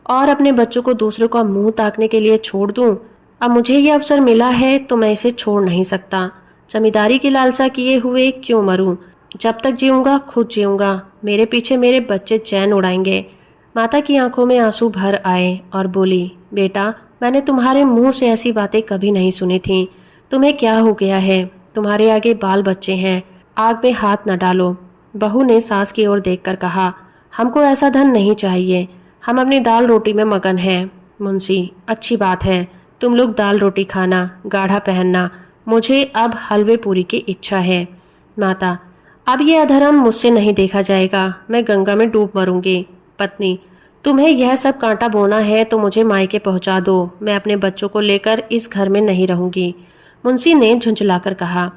और अपने बच्चों को दूसरों का मुंह ताकने के लिए छोड़ दूं? अब मुझे ये अवसर मिला है तो मैं इसे छोड़ नहीं सकता। जमींदारी की लालसा किए हुए क्यों मरूं? जब तक जीऊंगा खुद जीऊंगा, मेरे पीछे मेरे बच्चे चैन उड़ाएंगे। माता की आंखों में आंसू भर आए और बोली, बेटा, मैंने तुम्हारे मुंह से ऐसी बातें कभी नहीं सुनी थी। तुम्हें क्या हो गया है? तुम्हारे आगे बाल बच्चे हैं, आग में हाथ न डालो। बहू ने सास की ओर देखकर कहा, हमको ऐसा धन नहीं चाहिए, हम अपनी दाल रोटी में मगन हैं। मुंशी, अच्छी बात है, तुम लोग दाल रोटी खाना, गाढ़ा पहनना, मुझे अब हलवे पूरी की इच्छा है। माता, अब ये अधर्म मुझसे नहीं देखा जाएगा, मैं गंगा में डूब मरूंगी। पत्नी, तुम्हें यह सब कांटा बोना है तो मुझे मायके पहुंचा दो, मैं अपने बच्चों को लेकर इस घर में नहीं रहूंगी। मुंशी ने झुंझलाकर कहा,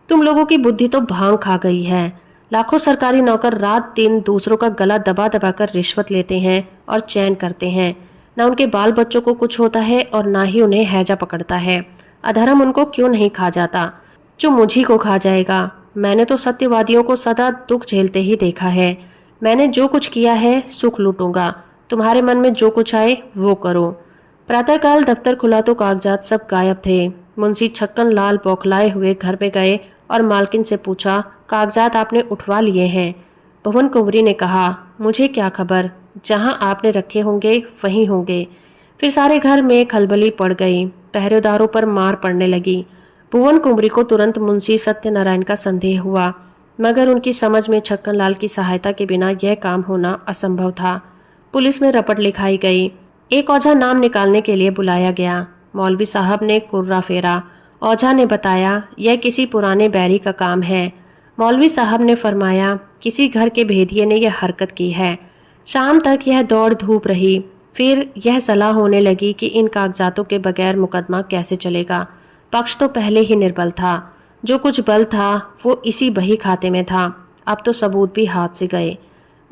तुम लोगों की बुद्धि तो भांग खा गई है। लाखों सरकारी नौकर रात दिन दूसरों का गला दबा दबा कर रिश्वत लेते हैं और चैन करते हैं। न उनके बाल बच्चों को कुछ होता है और ना ही उन्हें हैजा पकड़ता है। अधर्म उनको क्यों नहीं खा जाता जो मुझी को खा जाएगा? मैंने तो सत्यवादियों को सदा दुख झेलते ही देखा है। मैंने जो कुछ किया है सुख लूटूंगा, तुम्हारे मन में जो कुछ आए वो करो। प्रातःकाल दफ्तर खुला तो कागजात सब गायब थे। मुंशी छक्कन लाल बौखलाए हुए घर में गए और मालकिन से पूछा, कागजात आपने उठवा लिए हैं? भुवन कुंवरी ने कहा, मुझे क्या खबर, जहां आपने रखे होंगे वहीं होंगे। फिर सारे घर में खलबली पड़ गई, पहरेदारों पर मार पड़ने लगी। भुवन कुंवरी को तुरंत मुंशी सत्यनारायण का संदेह हुआ, मगर उनकी समझ में छक्कन लाल की सहायता के बिना यह काम होना असंभव था। पुलिस में रपट लिखाई गई। एक ओझा नाम निकालने के लिए बुलाया गया। मौलवी साहब ने कुर्रा फेरा। ओझा ने बताया, यह किसी पुराने बैरी का काम है। मौलवी साहब ने फरमाया, किसी घर के भेदिये ने यह हरकत की है। शाम तक यह दौड़ धूप रही। फिर यह सलाह होने लगी कि इन कागजातों के बगैर मुकदमा कैसे चलेगा। पक्ष तो पहले ही निर्बल था। जो कुछ बल था वो इसी बही खाते में था। अब तो सबूत भी हाथ से गए।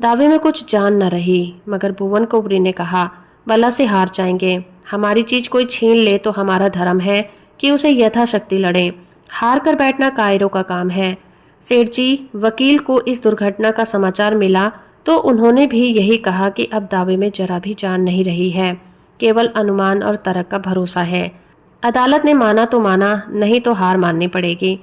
दावे में कुछ जान न रही, मगर भुवन कुंवरी ने कहा, बला से हार जाएंगे। हमारी चीज कोई छीन ले तो हमारा धर्म है कि उसे यथाशक्ति लड़े। हार कर बैठना कायरों का काम है। सेठ जी, वकील को इस दुर्घटना का समाचार मिला तो उन्होंने भी यही कहा कि अब दावे में जरा भी जान नहीं रही है, केवल अनुमान और तर्क का भरोसा है। अदालत ने माना तो माना, नहीं तो हार माननी पड़ेगी।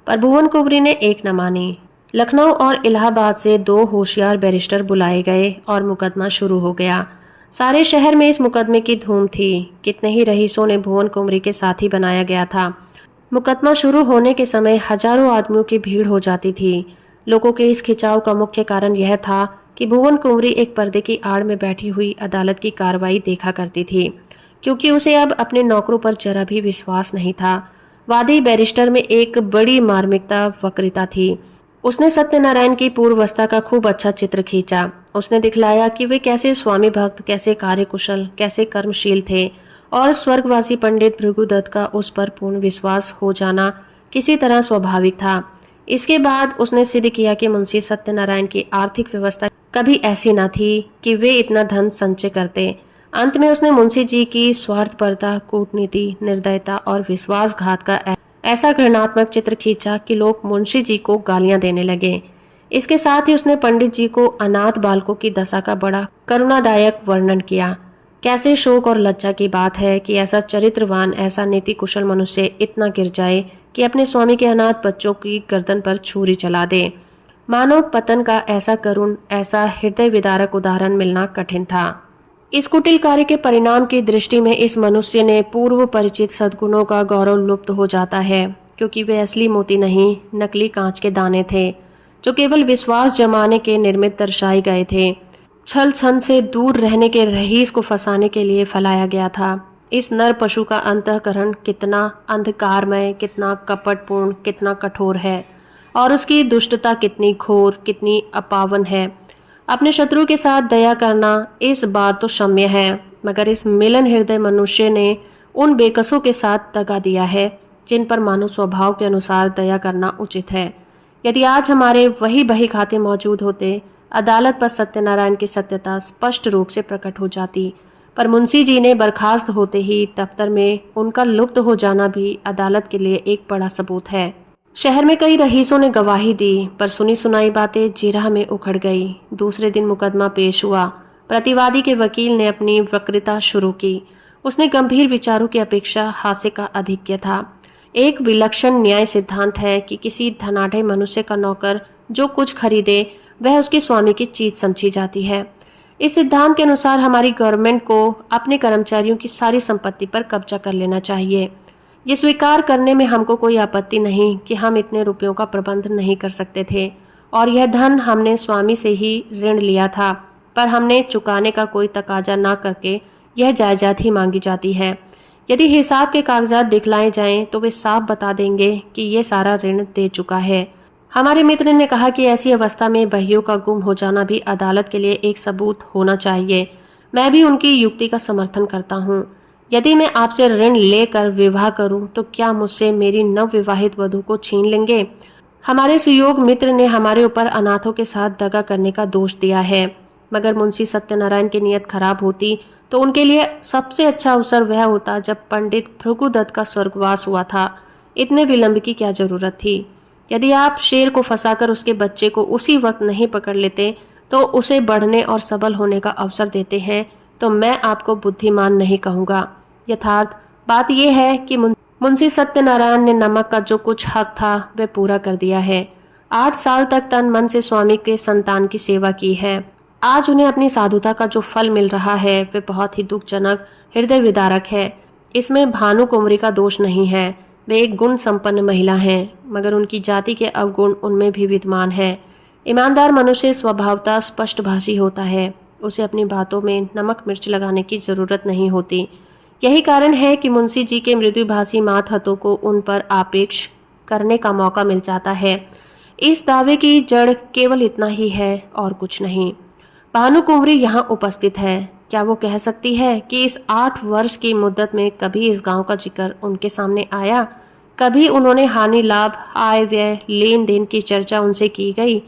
पर भुवन कुंवरी ने एक न मानी। लखनऊ और इलाहाबाद से 2 होशियार बैरिस्टर बुलाए गए और मुकदमा शुरू हो गया। सारे शहर में इस मुकदमे की धूम थी। कितने ही रईसों ने भुवन कुंवरी के साथी बनाया गया था। मुकदमा शुरू होने के समय हजारों आदमियों की भीड़ हो जाती थी। लोगों के इस खिंचाव का मुख्य कारण यह था कि भुवन कुंवरी एक पर्दे की आड़ में बैठी हुई अदालत की कार्रवाई देखा करती थी, क्योंकि उसे अब अपने नौकरों पर जरा भी विश्वास नहीं था। वादी बैरिस्टर में एक बड़ी मार्मिकता वक्रिता थी। उसने सत्यनारायण की पूर्वावस्था का खूब अच्छा चित्र खींचा। उसने दिखलाया कि वे कैसे स्वामी भक्त, कैसे कार्यकुशल, कैसे कर्मशील थे और स्वर्गवासी पंडित भृगुदत्त का उस पर पूर्ण विश्वास हो जाना किसी तरह स्वाभाविक था। इसके बाद उसने सिद्ध किया कि मुंशी सत्यनारायण की आर्थिक व्यवस्था कभी ऐसी न थी कि वे इतना धन संचय करते। अंत में उसने मुंशी जी की स्वार्थपरता, कूटनीति, निर्दयता और विश्वासघात का ऐसा घृणात्मक चित्र खींचा कि लोग मुंशी जी को गालियां देने लगे। इसके साथ ही उसने पंडित जी को अनाथ बालकों की दशा का बड़ा करुणादायक वर्णन किया। कैसे शोक और लज्जा की बात है कि ऐसा चरित्रवान, ऐसा नीति कुशल मनुष्य इतना गिर जाए कि अपने स्वामी के अनाथ बच्चों की गर्दन पर छुरी चला दे। मानव पतन का ऐसा करुण, ऐसा हृदय विदारक उदाहरण मिलना कठिन था। इस कुटिल कार्य के परिणाम की दृष्टि में इस मनुष्य ने पूर्व परिचित सद्गुणों का गौरव लुप्त हो जाता है, क्योंकि वे असली मोती नहीं, नकली कांच के दाने थे, जो केवल विश्वास जमाने के निर्मित दर्शाए गए थे। छल छन से दूर रहने के रईस को फंसाने के लिए फैलाया गया था। इस नर पशु का अंतःकरण कितना अंधकारमय, कितना कपटपूर्ण, कितना कठोर है, और उसकी दुष्टता कितनी घोर, कितनी अपावन है। अपने शत्रु के साथ दया करना इस बार तो क्षम्य है, मगर इस मिलन हृदय मनुष्य ने उन बेकसों के साथ दगा दिया है जिन पर मानव स्वभाव के अनुसार दया करना उचित है। यदि आज हमारे वही बही खाते मौजूद होते, अदालत पर सत्यनारायण की सत्यता स्पष्ट रूप से प्रकट हो जाती। पर मुंशी जी ने बर्खास्त होते ही दफ्तर में उनका लुप्त हो जाना भी अदालत के लिए एक बड़ा सबूत है। शहर में कई रईसों ने गवाही दी, पर सुनी सुनाई बातें जिरह में उखड़ गई। दूसरे दिन मुकदमा पेश हुआ। प्रतिवादी के वकील ने अपनी वक्तृता शुरू की। उसने गंभीर विचारों की अपेक्षा हास्य का आधिक्य था। एक विलक्षण न्याय सिद्धांत है कि किसी धनाढ़ मनुष्य का नौकर जो कुछ खरीदे वह उसके स्वामी की चीज समझी जाती है। इस सिद्धांत के अनुसार हमारी गवर्नमेंट को अपने कर्मचारियों की सारी संपत्ति पर कब्जा कर लेना चाहिए। ये स्वीकार करने में हमको कोई आपत्ति नहीं कि हम इतने रुपयों का प्रबंध नहीं कर सकते थे और यह धन हमने स्वामी से ही ऋण लिया था, पर हमने चुकाने का कोई तकाजा ना करके यह जायदाद ही मांगी जाती है। यदि हिसाब के कागजात दिखलाए जाएं तो वे साफ बता देंगे कि ये सारा ऋण दे चुका है। हमारे मित्र ने कहा कि ऐसी अवस्था में बहियों का गुम हो जाना भी अदालत के लिए एक सबूत होना चाहिए। मैं भी उनकी युक्ति का समर्थन करता हूँ। यदि मैं आपसे ऋण लेकर विवाह करूं तो क्या मुझसे मेरी नवविवाहित वधू को छीन लेंगे? हमारे सुयोग मित्र ने हमारे ऊपर अनाथों के साथ दगा करने का दोष दिया है, मगर मुंशी सत्यनारायण की नीयत खराब होती तो उनके लिए सबसे अच्छा अवसर वह होता जब पंडित भृगुदत्त का स्वर्गवास हुआ था। इतने विलंब की क्या जरूरत थी? यदि आप शेर को फंसाकर उसके बच्चे को उसी वक्त नहीं पकड़ लेते तो उसे बढ़ने और सबल होने का अवसर देते हैं, तो मैं आपको बुद्धिमान नहीं कहूँगा। यथार्थ बात यह है कि मुंशी सत्यनारायण ने नमक का जो कुछ हक था वह पूरा कर दिया है। 8 साल तक तन मन से स्वामी के संतान की सेवा की है। आज उन्हें अपनी साधुता का जो फल मिल रहा है वह बहुत ही दुखजनक, हृदय विदारक है। इसमें भानु कुंवरी का दोष नहीं है। वे एक गुण संपन्न महिला हैं, मगर उनकी जाति के अवगुण उनमें भी विद्यमान है। ईमानदार मनुष्य स्वभावतः स्पष्टभाषी होता है। उसे अपनी बातों में नमक मिर्च लगाने की जरूरत नहीं होती। यही कारण है कि मुंशी जी के मृदुभाषी मातहतों को उन पर आपेक्ष करने का मौका मिल जाता है। इस दावे की जड़ केवल इतना ही है और कुछ नहीं। भानु कुंवरी यहाँ उपस्थित है। क्या वो कह सकती है कि इस 8 वर्ष की मुद्दत में कभी इस गांव का जिक्र उनके सामने आया? कभी उन्होंने हानि लाभ, आय व्यय, लेन देन की चर्चा उनसे की गई?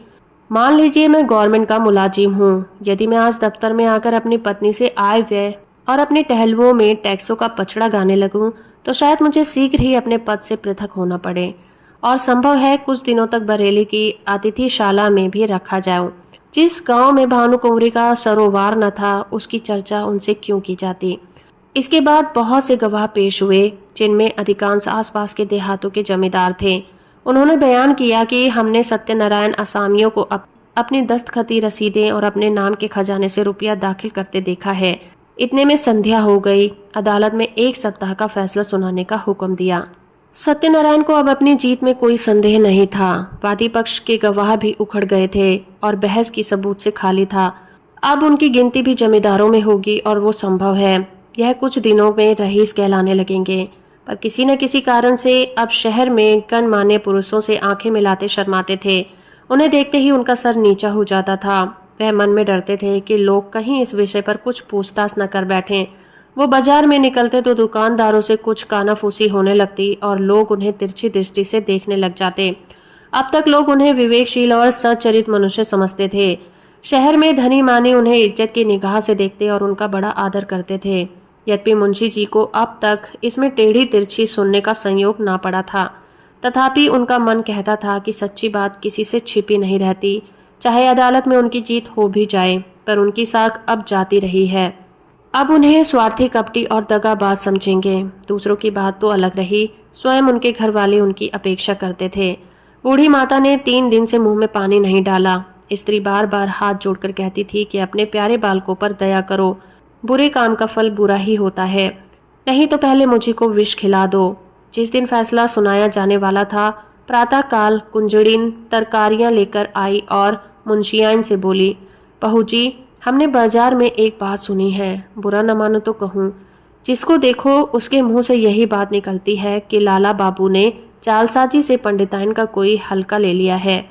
मान लीजिए मैं गवर्नमेंट का मुलाजिम हूँ। यदि मैं आज दफ्तर में आकर अपनी पत्नी से आय व्यय और अपने टहलुओं में टैक्सों का पचड़ा गाने लगूं तो शायद मुझे शीघ्र ही अपने पद से पृथक होना पड़े और संभव है कुछ दिनों तक बरेली की अतिथिशाला में भी रखा जाऊं। जिस गांव में भानु कुंवरी का सरोवार न था उसकी चर्चा उनसे क्यों की जाती? इसके बाद बहुत से गवाह पेश हुए, जिनमें अधिकांश आसपास के देहातों के जमींदार थे। उन्होंने बयान किया कि हमने सत्यनारायण असामियों को अपनी दस्तखती रसीदें और अपने नाम के खजाने से रुपया दाखिल करते देखा है। इतने में संध्या हो गई। अदालत में 1 सप्ताह का फैसला सुनाने का हुक्म दिया। सत्यनारायण को अब अपनी जीत में कोई संदेह नहीं था। वादी पक्ष के गवाह भी उखड़ गए थे और बहस की सबूत से खाली था। अब उनकी गिनती भी जमींदारों में होगी और वो संभव है यह कुछ दिनों में रईस कहलाने लगेंगे। पर किसी न किसी कारण से अब शहर में गणमान्य पुरुषों से आंखें मिलाते शर्माते थे। उन्हें देखते ही उनका सर नीचा हो जाता था। वह मन में डरते थे कि लोग कहीं इस विषय पर कुछ पूछताछ न कर बैठें। वो बाजार में निकलते तो दुकानदारों से कुछ कानाफूसी होने लगती और लोग उन्हें तिरछी दृष्टि से देखने लग जाते। अब तक लोग उन्हें विवेकशील और सच्चरित मनुष्य समझते थे। शहर में धनी मानी उन्हें इज्जत की निगाह से देखते और उनका बड़ा आदर करते थे। यद्यपि मुंशी जी को अब तक इसमें टेढ़ी तिरछी सुनने का संयोग ना पड़ा था, तथापि उनका मन कहता था कि सच्ची बात किसी से छिपी नहीं रहती। चाहे अदालत में उनकी जीत हो भी जाए, पर उनकी साख अब जाती रही है। अब उन्हें स्वार्थी, कपटी और दगाबाज समझेंगे। दूसरों की बात तो अलग रही, स्वयं उनके घर वाले उनकी अपेक्षा करते थे। बूढ़ी माता ने 3 दिन से मुंह में पानी नहीं डाला। स्त्री बार बार हाथ जोड़कर कहती थी कि अपने प्यारे बालकों पर दया करो, बुरे काम का फल बुरा ही होता है। नहीं तो पहले मुझे को विष खिला दो। जिस दिन फैसला सुनाया जाने वाला था, प्रातःकाल कुंजड़िन तरकारियां लेकर आई और मुंशियाइन से बोली, बहू जी, हमने बाजार में एक बात सुनी है, बुरा न मानो तो कहूँ। जिसको देखो उसके मुंह से यही बात निकलती है कि लाला बाबू ने चालसाजी से पंडिताइन का कोई हल्का ले लिया है।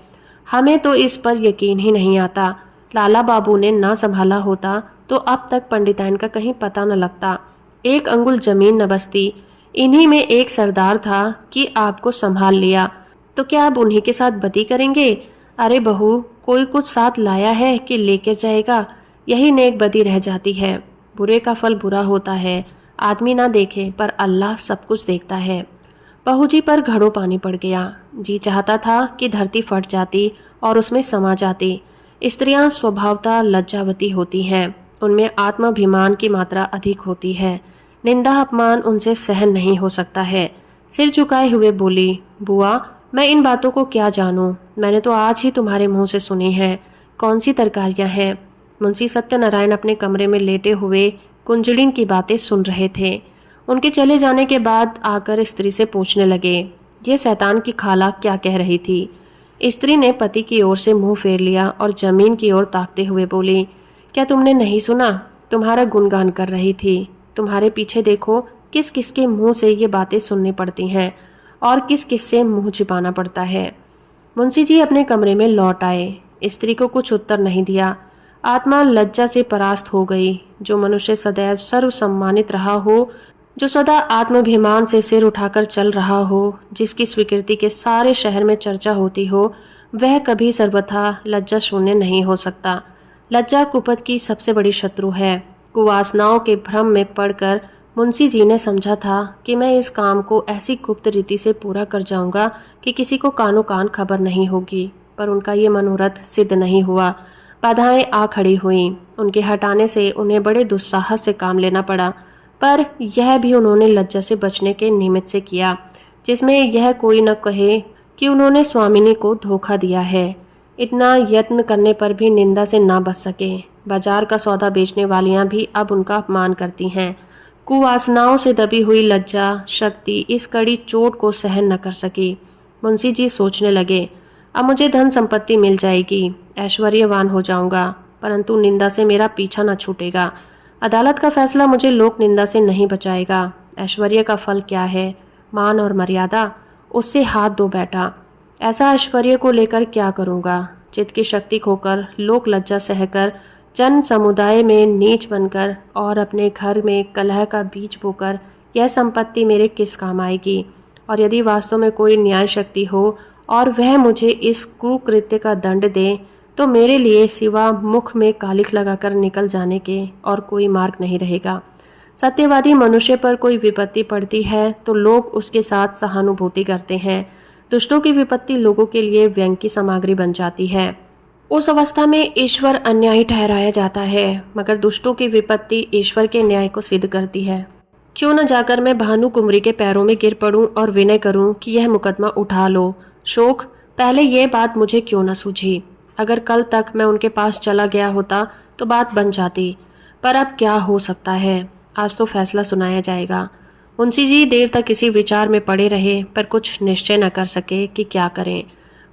हमें तो इस पर यकीन ही नहीं आता। लाला बाबू ने ना संभाला होता तो अब तक पंडिताइन का कहीं पता न लगता, 1 अंगुल जमीन न बसती। इन्हीं में एक सरदार था कि आपको संभाल लिया, तो क्या अब उन्हीं के साथ बदी करेंगे? अरे बहू, कोई कुछ साथ लाया है कि लेकर जाएगा? यही नेक बदी रह जाती है। बुरे का फल बुरा होता है। आदमी ना देखे पर अल्लाह सब कुछ देखता है। बहू जी पर घड़ों पानी पड़ गया। जी चाहता था कि धरती फट जाती और उसमें समा जाती। स्त्रियां स्वभावतः लज्जावती होती हैं, उनमें आत्माभिमान की मात्रा अधिक होती है। निंदा अपमान उनसे सहन नहीं हो सकता है। सिर झुकाए हुए बोली, बुआ मैं इन बातों को क्या जानूं, मैंने तो आज ही तुम्हारे मुंह से सुनी है। कौन सी तरकारियां हैं? मुंशी सत्यनारायण अपने कमरे में लेटे हुए कुंजड़िन की बातें सुन रहे थे। उनके चले जाने के बाद आकर स्त्री से पूछने लगे, ये शैतान की खाला क्या कह रही थी? स्त्री ने पति की ओर से मुंह फेर लिया और जमीन की ओर ताकते हुए बोली, क्या तुमने नहीं सुना? तुम्हारा गुणगान कर रही थी। तुम्हारे पीछे देखो, किस किस के मुंह से ये बातें सुननी पड़ती हैं और किस किस से मुंह छिपाना पड़ता है। मुंशी जी अपने कमरे में लौट आए। स्त्री को कुछ उत्तर नहीं दिया। आत्मा लज्जा से परास्त हो गई। जो मनुष्य सदैव सर्व सम्मानित रहा हो, जो सदा आत्माभिमान से सिर उठाकर चल रहा हो, जिसकी स्वीकृति के सारे शहर में चर्चा होती हो, वह कभी सर्वथा लज्जा शून्य नहीं हो सकता। लज्जा कुपथ की सबसे बड़ी शत्रु है। कुवासनाओं के भ्रम में पड़कर मुंशी जी ने समझा था कि मैं इस काम को ऐसी गुप्त रीति से पूरा कर जाऊंगा कि किसी को कानो कान खबर नहीं होगी, पर उनका ये मनोरथ सिद्ध नहीं हुआ। बाधाएं आ खड़ी हुईं। उनके हटाने से उन्हें बड़े दुस्साहस से काम लेना पड़ा, पर यह भी उन्होंने लज्जा से बचने के निमित्त से किया, जिसमें यह कोई न कहे कि उन्होंने स्वामिनी को धोखा दिया है। इतना यत्न करने पर भी निंदा से ना बच सके। बाजार का सौदा बेचने वालियां भी अब उनका अपमान करती हैं। कुवासनाओं से दबी हुई लज्जा शक्ति इस कड़ी चोट को सहन न कर सकी। मुंशी जी सोचने लगे, अब मुझे धन संपत्ति मिल जाएगी, ऐश्वर्यवान हो जाऊंगा, परंतु निंदा से मेरा पीछा न छूटेगा। अदालत का फैसला मुझे लोक निंदा से नहीं बचाएगा। ऐश्वर्य का फल क्या है? मान और मर्यादा। उससे हाथ धो बैठा। ऐसा ऐश्वर्य को लेकर क्या करूंगा? चित्त की शक्ति खोकर, लोक लज्जा सहकर, जन समुदाय में नीच बनकर और अपने घर में कलह का बीज बोकर यह संपत्ति मेरे किस काम आएगी? और यदि वास्तव में कोई न्याय शक्ति हो और वह मुझे इस कुकृत्य का दंड दे, तो मेरे लिए सिवा मुख में कालिख लगाकर निकल जाने के और कोई मार्ग नहीं रहेगा। सत्यवादी मनुष्य पर कोई विपत्ति पड़ती है तो लोग उसके साथ सहानुभूति करते हैं। दुष्टों की विपत्ति लोगों के लिए व्यंग की सामग्री बन जाती है। उस अवस्था में ईश्वर अन्यायी ठहराया जाता है, मगर दुष्टों की विपत्ति ईश्वर के न्याय को सिद्ध करती है। क्यों न जाकर मैं भानु कुंवरी के पैरों में गिर पड़ूं और विनय करूं कि यह मुकदमा उठा लो। शोक, पहले यह बात मुझे क्यों न सूझी? अगर कल तक मैं उनके पास चला गया होता तो बात बन जाती, पर अब क्या हो सकता है? आज तो फैसला सुनाया जाएगा। मुंशी जी देर तक किसी विचार में पड़े रहे, पर कुछ निश्चय न कर सके कि क्या करें।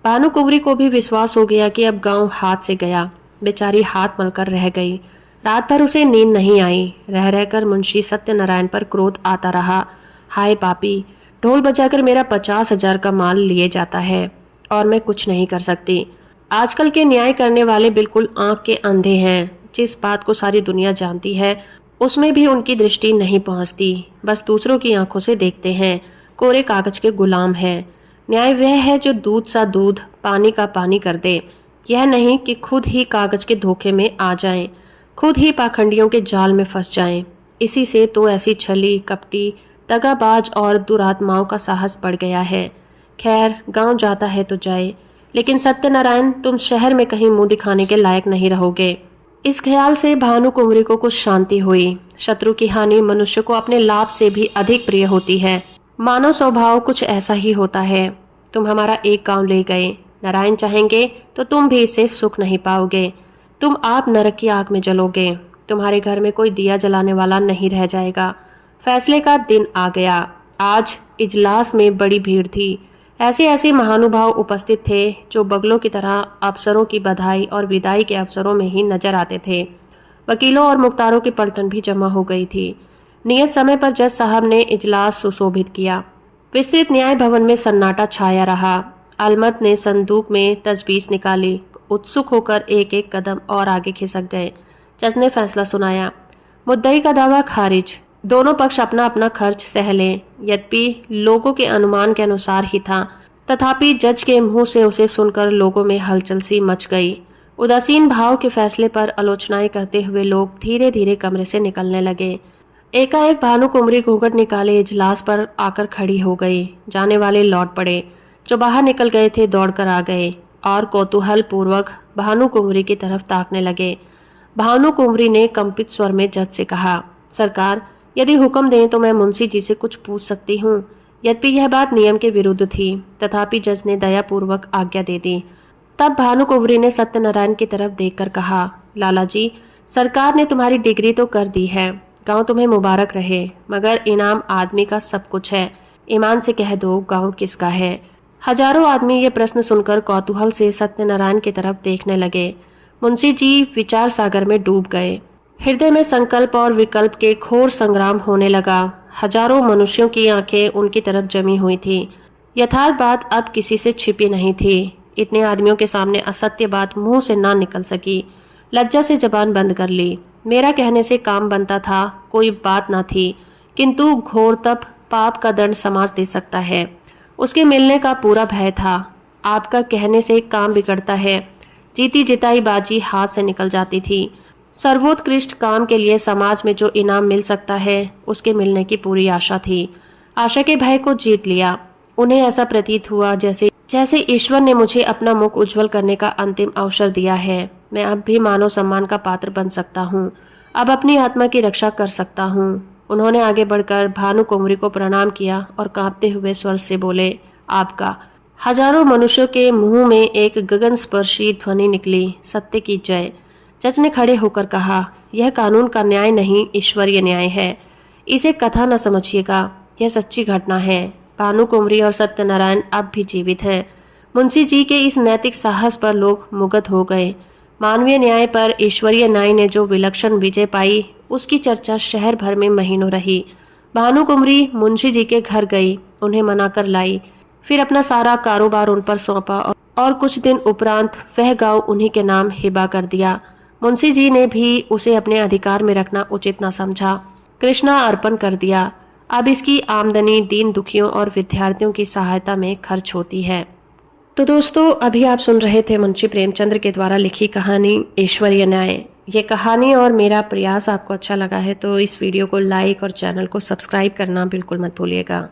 भानु कुंवरी को भी विश्वास हो गया कि अब गांव हाथ से गया। बेचारी हाथ मलकर रह गई। रात भर उसे नींद नहीं आई। रह रहकर मुंशी सत्यनारायण पर क्रोध आता रहा। हाय पापी, ढोल बजाकर मेरा 50,000 का माल लिए जाता है और मैं कुछ नहीं कर सकती। आजकल के न्याय करने वाले बिल्कुल आंख के अंधे हैं। जिस बात को सारी दुनिया जानती है उसमें भी उनकी दृष्टि नहीं पहुंचती, बस दूसरों की आंखों से देखते हैं। कोरे कागज के गुलाम हैं। न्याय वह है जो दूध सा दूध, पानी का पानी कर दे। यह नहीं कि खुद ही कागज के धोखे में आ जाएं, खुद ही पाखंडियों के जाल में फंस जाएं। इसी से तो ऐसी छली कपटी, दगाबाज और दुरात्माओं का साहस बढ़ गया है। खैर, गांव जाता है तो जाए, लेकिन सत्यनारायण तुम शहर में कहीं मुंह दिखाने के लायक नहीं रहोगे। इस ख्याल से भानु कुंवरी को कुछ शांति हुई। शत्रु की हानि मनुष्य को अपने लाभ से भी अधिक प्रिय होती है। मानव स्वभाव कुछ ऐसा ही होता है। तुम हमारा एक गांव ले गए, नारायण चाहेंगे तो तुम भी इससे सुख नहीं पाओगे। तुम आप नरक की आग में जलोगे। तुम्हारे घर में कोई दिया जलाने वाला नहीं रह जाएगा। फैसले का दिन आ गया। आज इजलास में बड़ी भीड़ थी। ऐसे ऐसे महानुभाव उपस्थित थे जो बगलों की तरह अफसरों की बधाई और विदाई के अवसरों में ही नजर आते थे। वकीलों और मुख्तारों की पलटन भी जमा हो गई थी। नियत समय पर जज साहब ने इजलास सुशोभित किया। विस्तृत न्याय भवन में सन्नाटा छाया रहा। अलमत ने संदूक में तजवीज निकाली। उत्सुक होकर एक एक कदम और आगे खिसक गए। जज ने फैसला सुनाया। मुद्दई का दावा खारिज। दोनों पक्ष अपना अपना खर्च सह लें। यद्यपि लोगों के अनुमान के अनुसार ही था, तथापि जज के मुंह से उसे सुनकर लोगों में हलचल सी मच गई। उदासीन भाव के फैसले पर आलोचनाएं करते हुए लोग धीरे धीरे कमरे से निकलने लगे। एकाएक भानु कुंवरी घूंघट निकाले इजलास पर आकर खड़ी हो गई। जाने वाले लौट पड़े। जो बाहर निकल गए थे दौड़कर आ गए और कौतूहल पूर्वक भानु कुंवरी की तरफ ताकने लगे। भानु कुंवरी ने कंपित स्वर में जज से कहा, सरकार, यदि हुक्म दें तो मैं मुंशी जी से कुछ पूछ सकती हूँ। यद्यपि यह बात नियम के विरुद्ध थी, तथापि जज ने दयापूर्वक आज्ञा दे दी। तब भानु कुंवरी ने सत्यनारायण की तरफ देखकर कहा, लाला जी, सरकार ने तुम्हारी डिग्री तो कर दी है, गांव तुम्हें मुबारक रहे, मगर इनाम आदमी का सब कुछ है। ईमान से कह दो, गांव किसका है? हजारों आदमी ये प्रश्न सुनकर कौतूहल से सत्यनारायण की तरफ देखने लगे। मुंशी जी विचार सागर में डूब गए। हृदय में संकल्प और विकल्प के घोर संग्राम होने लगा। हजारों मनुष्यों की आंखें उनकी तरफ जमी हुई थीं। यथार्थ बात अब किसी से छिपी नहीं थी। इतने आदमियों के सामने असत्य बात मुंह से ना निकल सकी। लज्जा से जबान बंद कर ली। मेरा कहने से काम बनता था, कोई बात ना थी, किंतु घोर तप पाप का दंड समाज दे सकता है, उसके मिलने का पूरा भय था। आपका कहने से काम बिगड़ता है। जीती जिताई बाजी हाथ से निकल जाती थी। सर्वोत्कृष्ट काम के लिए समाज में जो इनाम मिल सकता है, उसके मिलने की पूरी आशा थी। आशा के भय को जीत लिया। उन्हें ऐसा प्रतीत हुआ जैसे ईश्वर ने मुझे अपना मुख उज्जवल करने का अंतिम अवसर दिया है। मैं अब भी मानव सम्मान का पात्र बन सकता हूँ। अब अपनी आत्मा की रक्षा कर सकता हूँ। उन्होंने आगे बढ़कर भानु कुंवरी को प्रणाम किया और कांपते हुए स्वर से बोले, आपका। हजारों मनुष्यों के मुंह में एक गगन स्पर्शी ध्वनि निकली, सत्य की जय। जज ने खड़े होकर कहा, यह कानून का न्याय नहीं, ईश्वरीय न्याय है। इसे कथा न समझिएगा, यह सच्ची घटना है। भानु कुंवरी और सत्यनारायण अब भी जीवित हैं। मुंशी जी के इस नैतिक साहस पर लोग मुग्ध हो गए। मानवीय न्याय पर ईश्वरीय न्याय ने जो विलक्षण विजय पाई, उसकी चर्चा शहर भर में महीनों रही। भानु कुंवरी मुंशी जी के घर गई, उन्हें मनाकर लाई, फिर अपना सारा कारोबार उन पर सौंपा और कुछ दिन उपरांत वह गांव उन्हीं के नाम हिबा कर दिया। मुंशी जी ने भी उसे अपने अधिकार में रखना उचित न समझा, कृष्णा अर्पण कर दिया। अब इसकी आमदनी दीन दुखियों और विद्यार्थियों की सहायता में खर्च होती है। तो दोस्तों, अभी आप सुन रहे थे मुंशी प्रेमचंद्र के द्वारा लिखी कहानी ईश्वरीय न्याय। ये कहानी और मेरा प्रयास आपको अच्छा लगा है तो इस वीडियो को लाइक और चैनल को सब्सक्राइब करना बिल्कुल मत भूलिएगा।